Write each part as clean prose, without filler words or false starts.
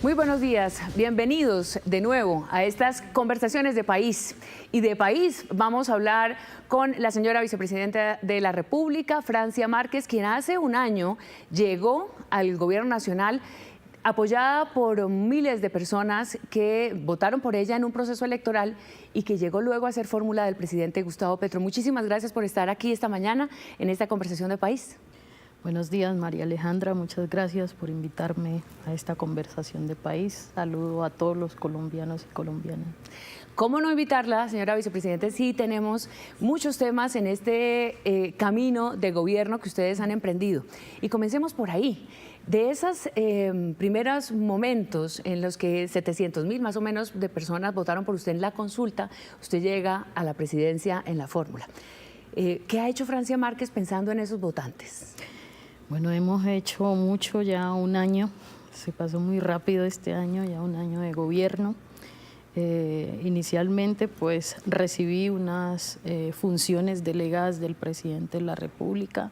Muy buenos días, bienvenidos de nuevo a estas conversaciones de país. Y de país vamos a hablar con la señora vicepresidenta de la República, Francia Márquez, quien hace un año llegó al gobierno nacional apoyada por miles de personas que votaron por ella en un proceso electoral y que llegó luego a ser fórmula del presidente Gustavo Petro. Muchísimas gracias por estar aquí esta mañana en esta conversación de país. Buenos días, María Alejandra. Muchas gracias por invitarme a esta conversación de país. Saludo a todos los colombianos y colombianas. ¿Cómo no invitarla, señora vicepresidenta? Sí, tenemos muchos temas en este camino de gobierno que ustedes han emprendido. Y comencemos por ahí. De esos primeros momentos en los que 700.000 más o menos de personas votaron por usted en la consulta, usted llega a la presidencia en la fórmula. ¿Qué ha hecho Francia Márquez pensando en esos votantes? Bueno, hemos hecho mucho, ya un año, se pasó muy rápido este año, ya un año de gobierno. Inicialmente pues recibí unas funciones delegadas del presidente de la República,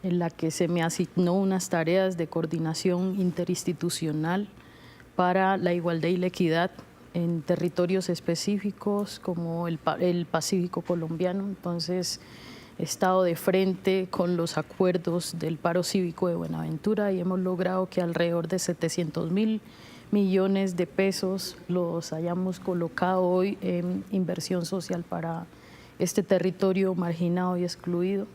en la que se me asignó unas tareas de coordinación interinstitucional para la igualdad y la equidad en territorios específicos como el Pacífico colombiano. Entonces, he estado de frente con los acuerdos del paro cívico de Buenaventura y hemos logrado que alrededor de 700.000 millones de pesos los hayamos colocado hoy en inversión social para este territorio marginado y excluido.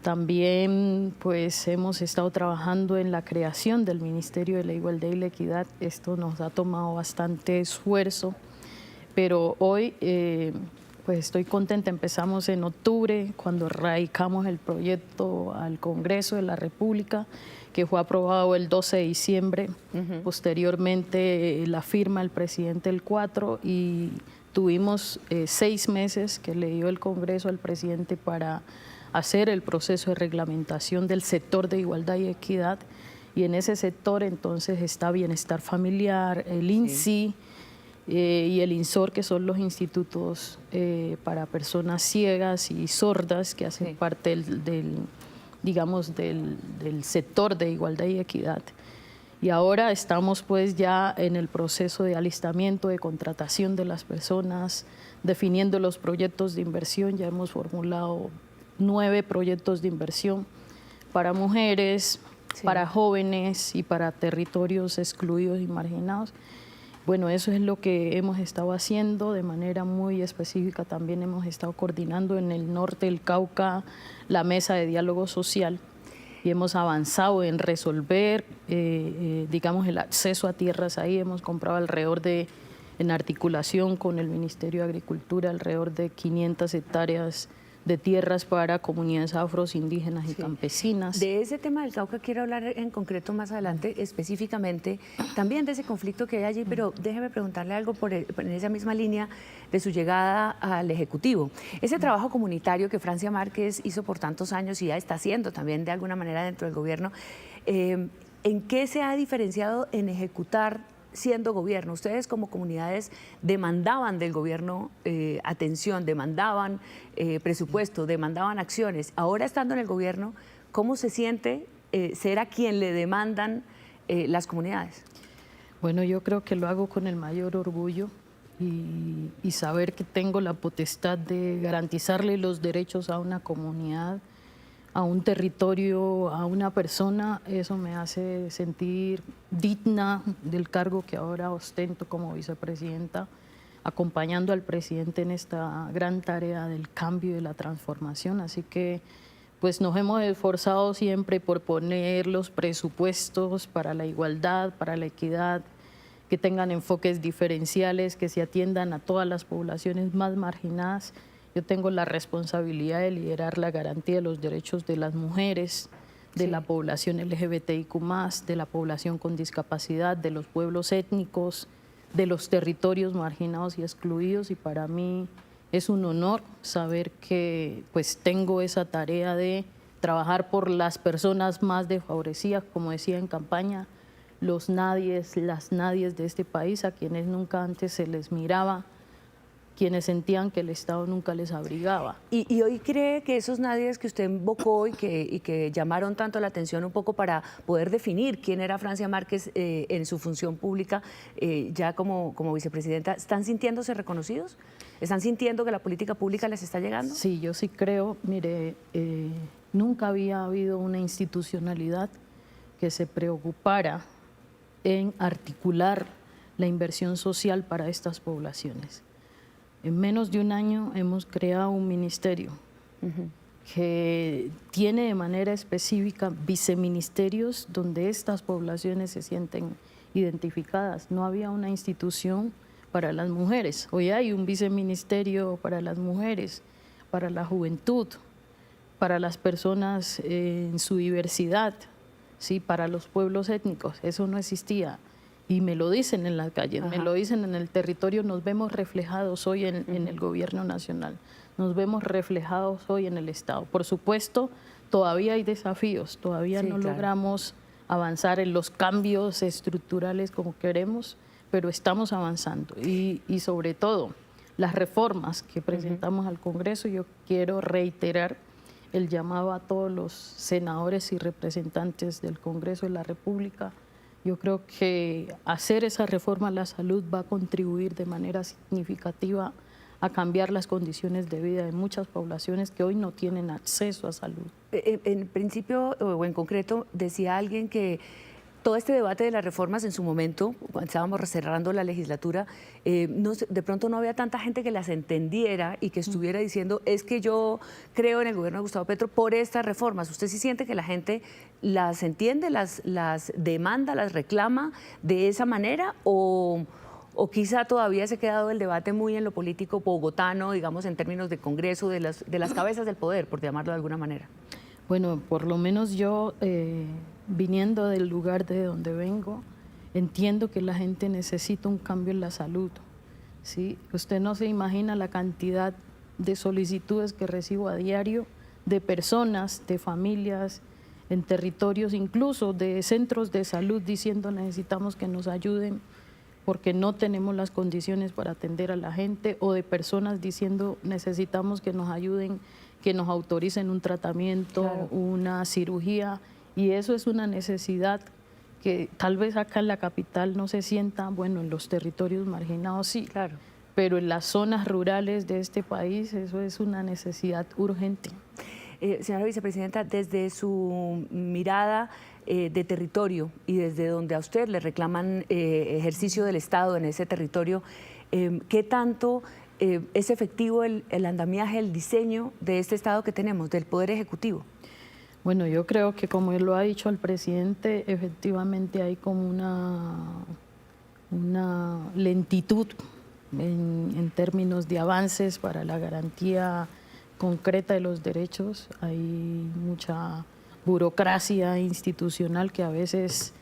También pues hemos estado trabajando en la creación del Ministerio de la Igualdad y la Equidad. Esto nos ha tomado bastante esfuerzo, pero hoy pues estoy contenta. Empezamos en octubre cuando radicamos el proyecto al Congreso de la República, que fue aprobado el 12 de diciembre. Posteriormente la firma el presidente el 4 y tuvimos 6 meses que le dio el Congreso al presidente para hacer el proceso de reglamentación del sector de igualdad y equidad. Y en ese sector entonces está Bienestar Familiar, el INSI, y el INSOR, que son los institutos para personas ciegas y sordas que hacen parte digamos, del sector de igualdad y equidad. Y ahora estamos pues ya en el proceso de alistamiento, de contratación de las personas, definiendo los proyectos de inversión. Ya hemos formulado 9 proyectos de inversión para mujeres, para jóvenes y para territorios excluidos y marginados. Bueno, eso es lo que hemos estado haciendo de manera muy específica. También hemos estado coordinando en el norte del Cauca la mesa de diálogo social y hemos avanzado en resolver, digamos, el acceso a tierras ahí. Hemos comprado alrededor de, en articulación con el Ministerio de Agricultura, alrededor de 500 hectáreas de tierras para comunidades afros, indígenas y campesinas. De ese tema del Cauca quiero hablar en concreto más adelante, específicamente, también de ese conflicto que hay allí, pero déjeme preguntarle algo en esa misma línea de su llegada al Ejecutivo. Ese trabajo comunitario que Francia Márquez hizo por tantos años y ya está haciendo también de alguna manera dentro del gobierno, ¿en qué se ha diferenciado en ejecutar siendo gobierno? Ustedes como comunidades demandaban del gobierno atención, demandaban presupuesto, demandaban acciones. Ahora estando en el gobierno, ¿cómo se siente ser a quien le demandan las comunidades? Bueno, yo creo que lo hago con el mayor orgullo y saber que tengo la potestad de garantizarle los derechos a una comunidad, a un territorio, a una persona. Eso me hace sentir digna del cargo que ahora ostento como vicepresidenta, acompañando al presidente en esta gran tarea del cambio y de la transformación. Así que pues nos hemos esforzado siempre por poner los presupuestos para la igualdad, para la equidad, que tengan enfoques diferenciales, que se atiendan a todas las poblaciones más marginadas. Yo tengo la responsabilidad de liderar la garantía de los derechos de las mujeres, de la población LGBTIQ+, de la población con discapacidad, de los pueblos étnicos, de los territorios marginados y excluidos, y para mí es un honor saber que pues tengo esa tarea de trabajar por las personas más desfavorecidas, como decía en campaña, los nadies, las nadies de este país, a quienes nunca antes se les miraba quienes sentían que el Estado nunca les abrigaba. ¿Y hoy cree que esos nadies que usted invocó y que llamaron tanto la atención un poco para poder definir quién era Francia Márquez en su función pública, ya como vicepresidenta, están sintiéndose reconocidos? ¿Están sintiendo que la política pública les está llegando? Sí, yo sí creo. Mire, nunca había habido una institucionalidad que se preocupara en articular la inversión social para estas poblaciones. En menos de un año hemos creado un ministerio que tiene de manera específica viceministerios donde estas poblaciones se sienten identificadas. No había una institución para las mujeres. Hoy hay un viceministerio para las mujeres, para la juventud, para las personas en su diversidad, ¿sí? Para los pueblos étnicos. Eso no existía. Y me lo dicen en las calles, me lo dicen en el territorio, nos vemos reflejados hoy en el gobierno nacional, nos vemos reflejados hoy en el Estado. Por supuesto, todavía hay desafíos, todavía no logramos avanzar en los cambios estructurales como queremos, pero estamos avanzando. Y sobre todo, las reformas que presentamos al Congreso, yo quiero reiterar el llamado a todos los senadores y representantes del Congreso de la República. Yo creo que hacer esa reforma a la salud va a contribuir de manera significativa a cambiar las condiciones de vida de muchas poblaciones que hoy no tienen acceso a salud. En principio, o en concreto, decía alguien que todo este debate de las reformas en su momento, cuando estábamos cerrando la legislatura, de pronto no había tanta gente que las entendiera y que estuviera diciendo, es que yo creo en el gobierno de Gustavo Petro por estas reformas. ¿Usted sí siente que la gente las entiende, las demanda, las reclama de esa manera o quizá todavía se ha quedado el debate muy en lo político bogotano, digamos en términos de Congreso, de las cabezas del poder, por llamarlo de alguna manera? Bueno, por lo menos yo, viniendo del lugar de donde vengo, entiendo que la gente necesita un cambio en la salud, ¿sí? Usted no se imagina la cantidad de solicitudes que recibo a diario de personas, de familias, en territorios, incluso de centros de salud, diciendo necesitamos que nos ayuden porque no tenemos las condiciones para atender a la gente, o de personas diciendo necesitamos que nos ayuden, que nos autoricen un tratamiento, una cirugía, y eso es una necesidad que tal vez acá en la capital no se sienta, bueno, en los territorios marginados sí, pero en las zonas rurales de este país eso es una necesidad urgente. Señora vicepresidenta, desde su mirada de territorio y desde donde a usted le reclaman ejercicio del Estado en ese territorio, ¿qué tanto es efectivo el andamiaje, el diseño de este Estado que tenemos, del Poder Ejecutivo? Bueno, yo creo que como él lo ha dicho el presidente, efectivamente hay como una lentitud en términos de avances para la garantía concreta de los derechos. Hay mucha burocracia institucional que a veces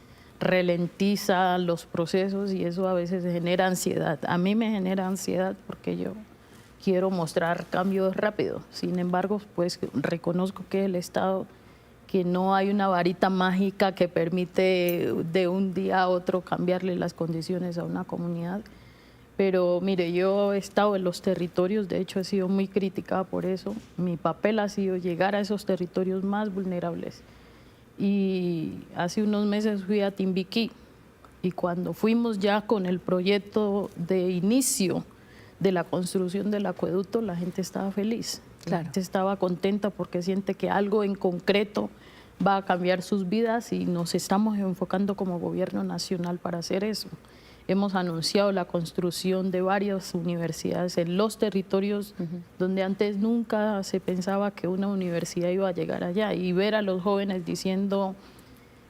ralentiza los procesos y eso a veces genera ansiedad. A mí me genera ansiedad porque yo quiero mostrar cambios rápidos. Sin embargo, pues reconozco que el Estado, que no hay una varita mágica que permite de un día a otro cambiarle las condiciones a una comunidad. Pero mire, yo he estado en los territorios, de hecho he sido muy criticada por eso. Mi papel ha sido llegar a esos territorios más vulnerables. Y hace unos meses fui a Timbiquí y cuando fuimos ya con el proyecto de inicio de la construcción del acueducto, la gente estaba feliz. La gente estaba contenta porque siente que algo en concreto va a cambiar sus vidas y nos estamos enfocando como gobierno nacional para hacer eso. Hemos anunciado la construcción de varias universidades en los territorios donde antes nunca se pensaba que una universidad iba a llegar allá, y ver a los jóvenes diciendo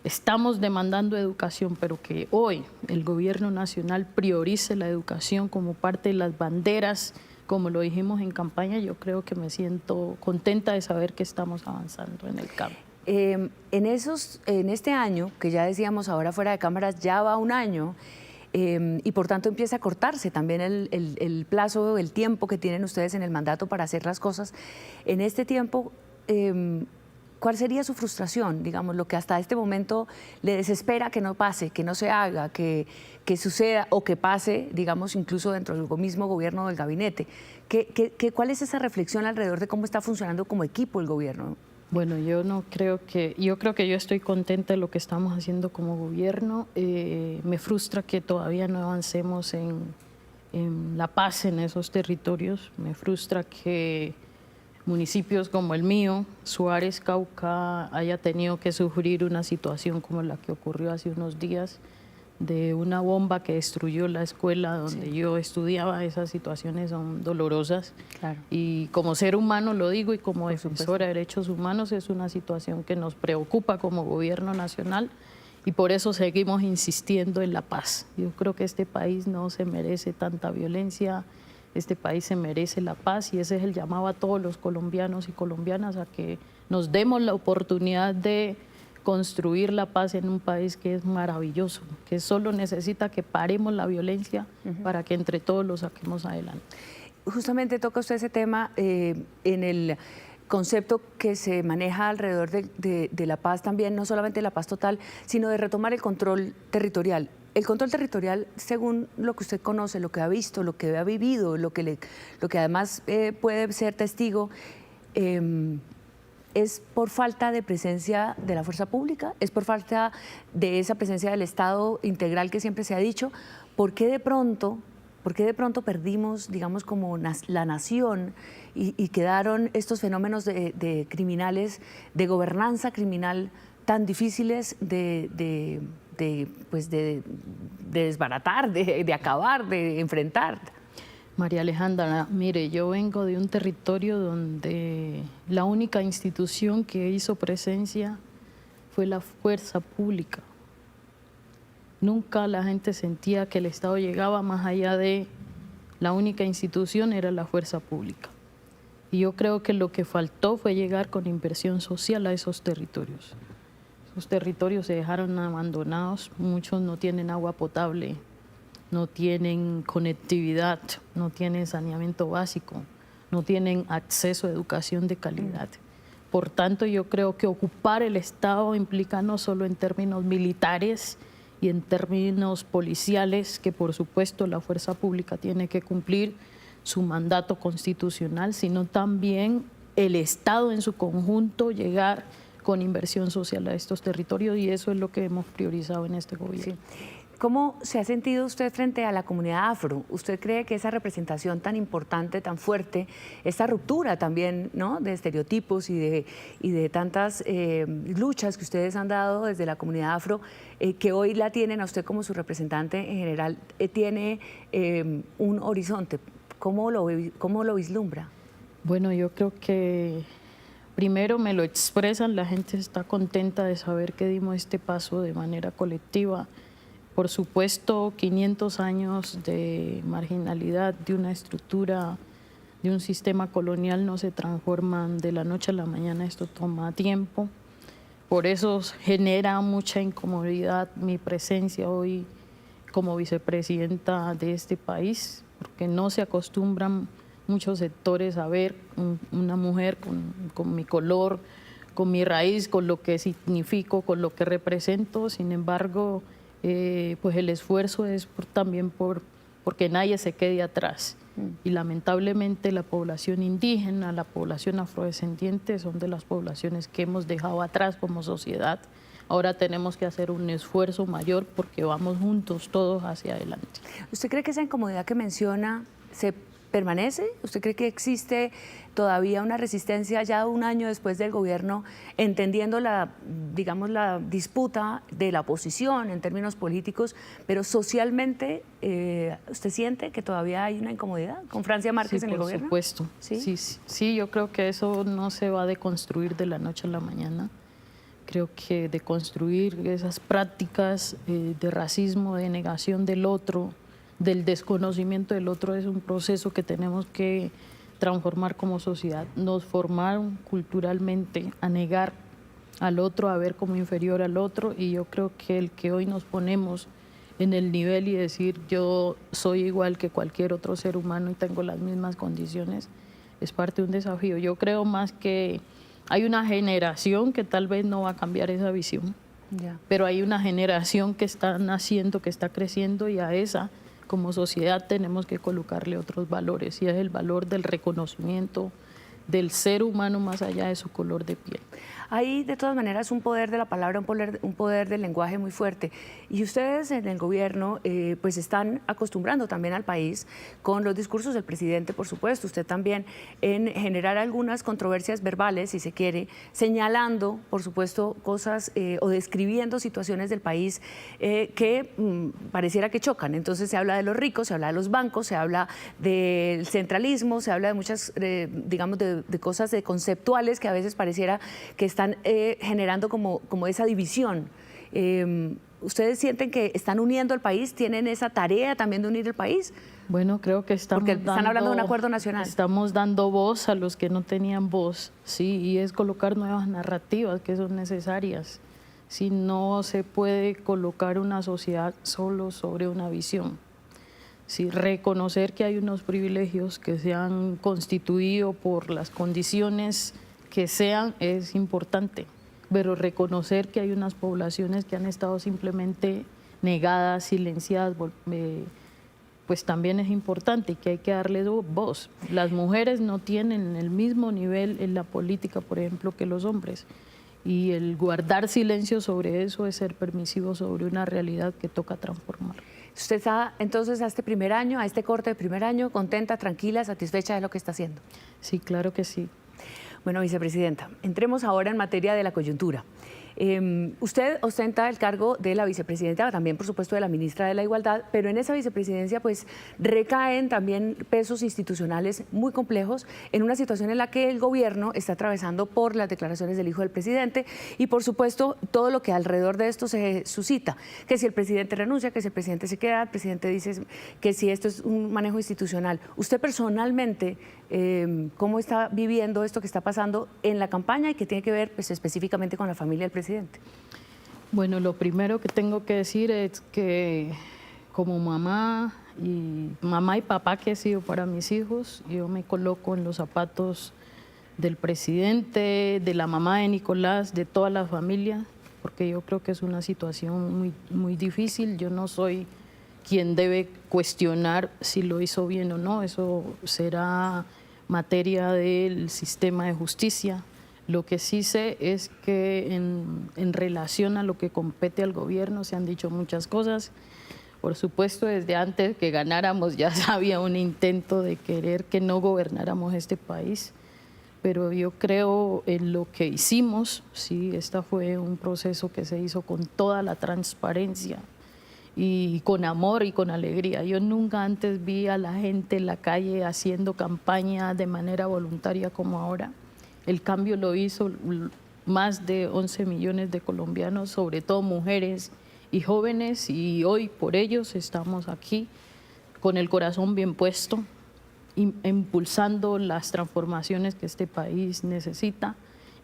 estamos demandando educación, pero que hoy el gobierno nacional priorice la educación como parte de las banderas, como lo dijimos en campaña, yo creo que me siento contenta de saber que estamos avanzando en el cambio. En este año, que ya decíamos ahora fuera de cámaras, ya va un año, y por tanto empieza a cortarse también el plazo, el tiempo que tienen ustedes en el mandato para hacer las cosas. En este tiempo, ¿cuál sería su frustración? Digamos, lo que hasta este momento le desespera que no pase, que no se haga, que suceda o que pase, digamos, incluso dentro del mismo gobierno o del gabinete. ¿Cuál es esa reflexión alrededor de cómo está funcionando como equipo el gobierno? Bueno, yo creo que yo estoy contenta de lo que estamos haciendo como gobierno. Me frustra que todavía no avancemos en la paz en esos territorios. Me frustra que municipios como el mío, Suárez, Cauca, haya tenido que sufrir una situación como la que ocurrió hace unos días, de una bomba que destruyó la escuela donde yo estudiaba. Esas situaciones son dolorosas. Claro. Y como ser humano lo digo, y como defensora de derechos humanos, es una situación que nos preocupa como gobierno nacional, y por eso seguimos insistiendo en la paz. Yo creo que este país no se merece tanta violencia. Este país se merece la paz, y ese es el llamado a todos los colombianos y colombianas a que nos demos la oportunidad de construir la paz en un país que es maravilloso, que solo necesita que paremos la violencia para que entre todos lo saquemos adelante. Justamente toca usted ese tema en el concepto que se maneja alrededor de la paz también, no solamente la paz total, sino de retomar el control territorial. El control territorial, según lo que usted conoce, lo que ha visto, lo que ha vivido, lo que además puede ser testigo, ¿es por falta de presencia de la fuerza pública? ¿Es por falta de esa presencia del Estado integral que siempre se ha dicho? ¿Por qué de pronto perdimos, digamos, como la nación y quedaron estos fenómenos de criminales, de gobernanza criminal tan difíciles de desbaratar, de acabar, de enfrentar? María Alejandra, mire, yo vengo de un territorio donde la única institución que hizo presencia fue la fuerza pública. Nunca la gente sentía que el Estado llegaba más allá de la única institución, era la fuerza pública. Y yo creo que lo que faltó fue llegar con inversión social a esos territorios. Esos territorios se dejaron abandonados, muchos no tienen agua potable, no tienen conectividad, no tienen saneamiento básico, no tienen acceso a educación de calidad. Por tanto, yo creo que ocupar el Estado implica no solo en términos militares y en términos policiales, que por supuesto la fuerza pública tiene que cumplir su mandato constitucional, sino también el Estado en su conjunto llegar con inversión social a estos territorios, y eso es lo que hemos priorizado en este gobierno. Sí. ¿Cómo se ha sentido usted frente a la comunidad afro? ¿Usted cree que esa representación tan importante, tan fuerte, esta ruptura también, ¿no?, de estereotipos y de tantas luchas que ustedes han dado desde la comunidad afro, que hoy la tienen a usted como su representante en general, tiene un horizonte? ¿Cómo lo vislumbra? Bueno, yo creo que primero me lo expresan, la gente está contenta de saber que dimos este paso de manera colectiva. Por supuesto, 500 años de marginalidad, de una estructura, de un sistema colonial no se transforman de la noche a la mañana, esto toma tiempo. Por eso genera mucha incomodidad mi presencia hoy como vicepresidenta de este país, porque no se acostumbran muchos sectores a ver una mujer con mi color, con mi raíz, con lo que significo, con lo que represento. Sin embargo, pues el esfuerzo es también porque nadie se quede atrás. Y lamentablemente la población indígena, la población afrodescendiente son de las poblaciones que hemos dejado atrás como sociedad. Ahora tenemos que hacer un esfuerzo mayor porque vamos juntos todos hacia adelante. ¿Usted cree que esa incomodidad que menciona se permanece? ¿Usted cree que existe todavía una resistencia ya un año después del gobierno, entendiendo la disputa de la oposición en términos políticos, pero socialmente usted siente que todavía hay una incomodidad con Francia Márquez en el gobierno? Por supuesto. Sí, yo creo que eso no se va a deconstruir de la noche a la mañana. Creo que deconstruir esas prácticas de racismo, de negación del otro, del desconocimiento del otro, es un proceso que tenemos que transformar como sociedad. Nos formaron culturalmente a negar al otro, a ver como inferior al otro, y yo creo que el que hoy nos ponemos en el nivel y decir yo soy igual que cualquier otro ser humano y tengo las mismas condiciones, es parte de un desafío. Yo creo más que Hay una generación que tal vez no va a cambiar esa visión, pero hay una generación que está naciendo, que está creciendo, y a esa, como sociedad, tenemos que colocarle otros valores, y es el valor del reconocimiento del ser humano más allá de su color de piel. Hay de todas maneras un poder de la palabra, un poder del lenguaje muy fuerte. Y ustedes en el gobierno pues están acostumbrando también al país con los discursos del presidente, por supuesto, usted también, en generar algunas controversias verbales, si se quiere, señalando, por supuesto, cosas o describiendo situaciones del país que pareciera que chocan. Entonces se habla de los ricos, se habla de los bancos, se habla del centralismo, se habla de muchas, digamos, de cosas conceptuales que a veces pareciera que están generando como esa división. ¿Ustedes sienten que están uniendo al país? ¿Tienen esa tarea también de unir el país? Bueno, creo que están hablando de un acuerdo nacional. Estamos dando voz a los que no tenían voz, sí, y es colocar nuevas narrativas que son necesarias. Si no se puede colocar una sociedad solo sobre una visión. Sí, reconocer que hay unos privilegios que se han constituido por las condiciones que sean es importante, pero reconocer que hay unas poblaciones que han estado simplemente negadas, silenciadas, pues también es importante, y que hay que darles voz. Las mujeres no tienen el mismo nivel en la política, por ejemplo, que los hombres, y el guardar silencio sobre eso es ser permisivo sobre una realidad que toca transformar. ¿Usted está entonces a este primer año, a este corte de primer año, contenta, tranquila, satisfecha de lo que está haciendo? Sí, claro que sí. Bueno, vicepresidenta, entremos ahora en materia de la coyuntura. Usted ostenta el cargo de la vicepresidenta, también por supuesto de la ministra de la Igualdad, pero en esa vicepresidencia pues recaen también pesos institucionales muy complejos en una situación en la que el gobierno está atravesando por las declaraciones del hijo del presidente y por supuesto todo lo que alrededor de esto se suscita, que si el presidente renuncia, que si el presidente se queda, el presidente dice que si esto es un manejo institucional. Usted personalmente, ¿cómo está viviendo esto que está pasando en la campaña y que tiene que ver pues, específicamente con la familia del presidente? Bueno, lo primero que tengo que decir es que como mamá y papá que he sido para mis hijos, yo me coloco en los zapatos del presidente, de la mamá de Nicolás, de toda la familia, porque yo creo que es una situación muy, muy difícil. Yo no soy quien debe cuestionar si lo hizo bien o no, eso será materia del sistema de justicia. Lo que sí sé es que en relación a lo que compete al gobierno se han dicho muchas cosas. Por supuesto, desde antes que ganáramos ya había un intento de querer que no gobernáramos este país, pero yo creo en lo que hicimos. Sí, este fue un proceso que se hizo con toda la transparencia y con amor y con alegría. Yo nunca antes vi a la gente en la calle haciendo campaña de manera voluntaria como ahora. El cambio lo hizo más de 11 millones de colombianos, sobre todo mujeres y jóvenes, y hoy por ellos estamos aquí con el corazón bien puesto, impulsando las transformaciones que este país necesita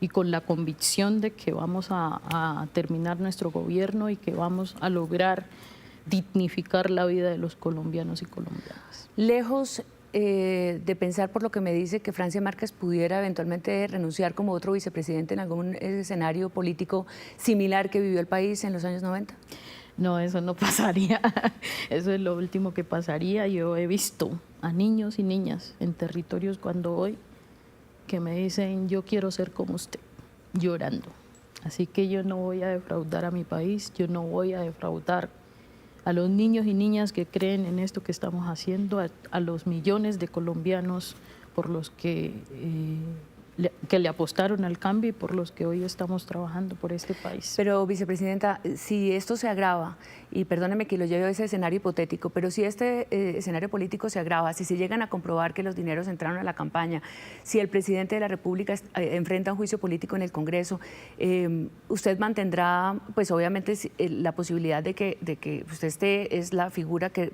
y con la convicción de que vamos a terminar nuestro gobierno y que vamos a lograr dignificar la vida de los colombianos y colombianas. Lejos de pensar, por lo que me dice, que Francia Márquez pudiera eventualmente renunciar como otro vicepresidente en algún escenario político similar que vivió el país en los años 90? No, eso no pasaría. Eso es lo último que pasaría. Yo he visto a niños y niñas en territorios cuando voy que me dicen, yo quiero ser como usted, llorando. Así que yo no voy a defraudar a mi país, yo no voy a defraudar a los niños y niñas que creen en esto que estamos haciendo, a los millones de colombianos por los que le apostaron al cambio y por los que hoy estamos trabajando por este país. Pero, vicepresidenta, si esto se agrava, y perdóneme que lo lleve a ese escenario hipotético, pero si este escenario político se agrava, si se llegan a comprobar que los dineros entraron a la campaña, si el presidente de la República enfrenta un juicio político en el Congreso, usted mantendrá, pues obviamente, la posibilidad de que usted es la figura que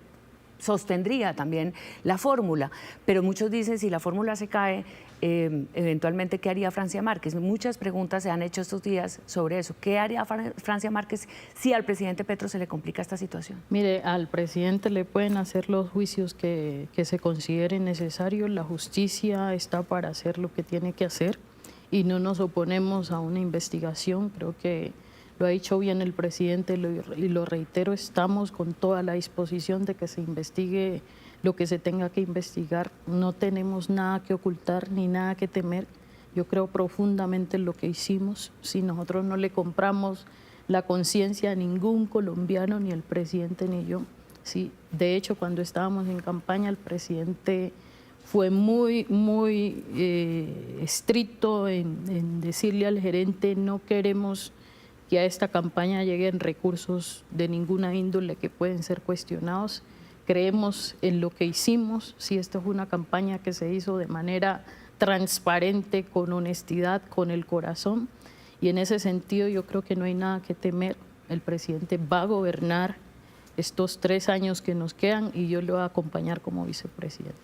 sostendría también la fórmula, pero muchos dicen si la fórmula se cae, eventualmente, ¿qué haría Francia Márquez? Muchas preguntas se han hecho estos días sobre eso. ¿Qué haría Francia Márquez si al presidente Petro se le complica esta situación? Mire, al presidente le pueden hacer los juicios que se consideren necesarios. La justicia está para hacer lo que tiene que hacer y no nos oponemos a una investigación. Creo que lo ha dicho bien el presidente y lo reitero, estamos con toda la disposición de que se investigue lo que se tenga que investigar. No tenemos nada que ocultar ni nada que temer. Yo creo profundamente en lo que hicimos. Si nosotros no le compramos la conciencia a ningún colombiano, ni el presidente ni yo. Sí, de hecho, cuando estábamos en campaña, el presidente fue muy estricto en decirle al gerente: no queremos que a esta campaña lleguen recursos de ninguna índole que pueden ser cuestionados. Creemos en lo que hicimos. Si esta es una campaña que se hizo de manera transparente, con honestidad, con el corazón, y en ese sentido yo creo que no hay nada que temer. El presidente va a gobernar estos 3 años que nos quedan y yo lo voy a acompañar como vicepresidente.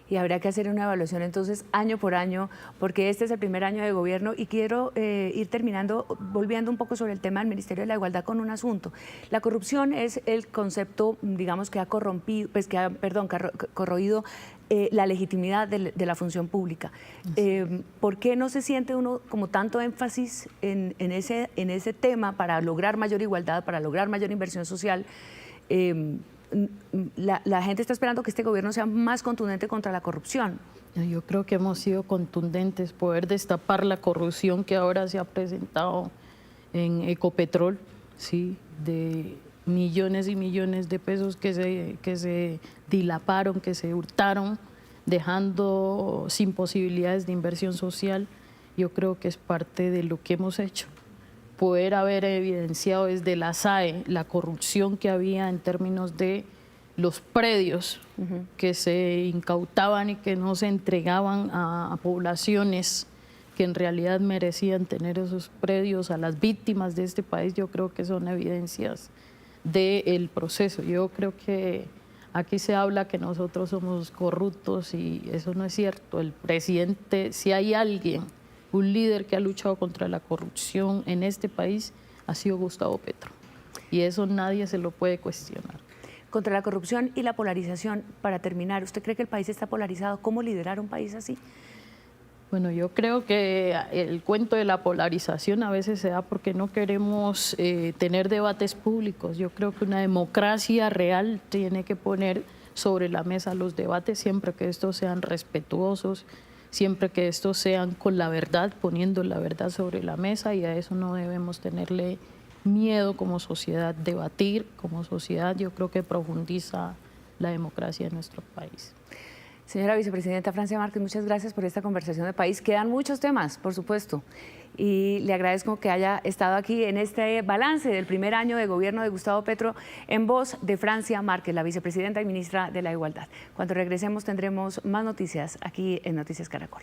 Y habrá que hacer una evaluación entonces año por año, porque este es el primer año de gobierno y quiero ir terminando, volviendo un poco sobre el tema del Ministerio de la Igualdad con un asunto. La corrupción es el concepto, digamos, que ha corrompido, pues que ha corroído la legitimidad de la función pública. ¿Por qué no se siente uno como tanto énfasis en ese tema para lograr mayor igualdad, para lograr mayor inversión social? La gente está esperando que este gobierno sea más contundente contra la corrupción. Yo creo que hemos sido contundentes, poder destapar la corrupción que ahora se ha presentado en Ecopetrol, ¿sí? De millones y millones de pesos que se dilaparon, que se hurtaron, dejando sin posibilidades de inversión social. Yo creo que es parte de lo que hemos hecho. Poder haber evidenciado desde la SAE la corrupción que había en términos de los predios que se incautaban y que no se entregaban a poblaciones que en realidad merecían tener esos predios, a las víctimas de este país. Yo creo que son evidencias del proceso. Yo creo que aquí se habla que nosotros somos corruptos y eso no es cierto. El presidente, si hay alguien, un líder que ha luchado contra la corrupción en este país, ha sido Gustavo Petro. Y eso nadie se lo puede cuestionar. Contra la corrupción y la polarización, para terminar, ¿usted cree que el país está polarizado? ¿Cómo liderar un país así? Bueno, yo creo que el cuento de la polarización a veces se da porque no queremos tener debates públicos. Yo creo que una democracia real tiene que poner sobre la mesa los debates, siempre que estos sean respetuosos, siempre que estos sean con la verdad, poniendo la verdad sobre la mesa, y a eso no debemos tenerle miedo como sociedad. Debatir como sociedad yo creo que profundiza la democracia en nuestro país. Señora Vicepresidenta Francia Márquez, muchas gracias por esta conversación de país. Quedan muchos temas, por supuesto, y le agradezco que haya estado aquí en este balance del primer año de gobierno de Gustavo Petro en voz de Francia Márquez, la vicepresidenta y ministra de la Igualdad. Cuando regresemos tendremos más noticias aquí en Noticias Caracol.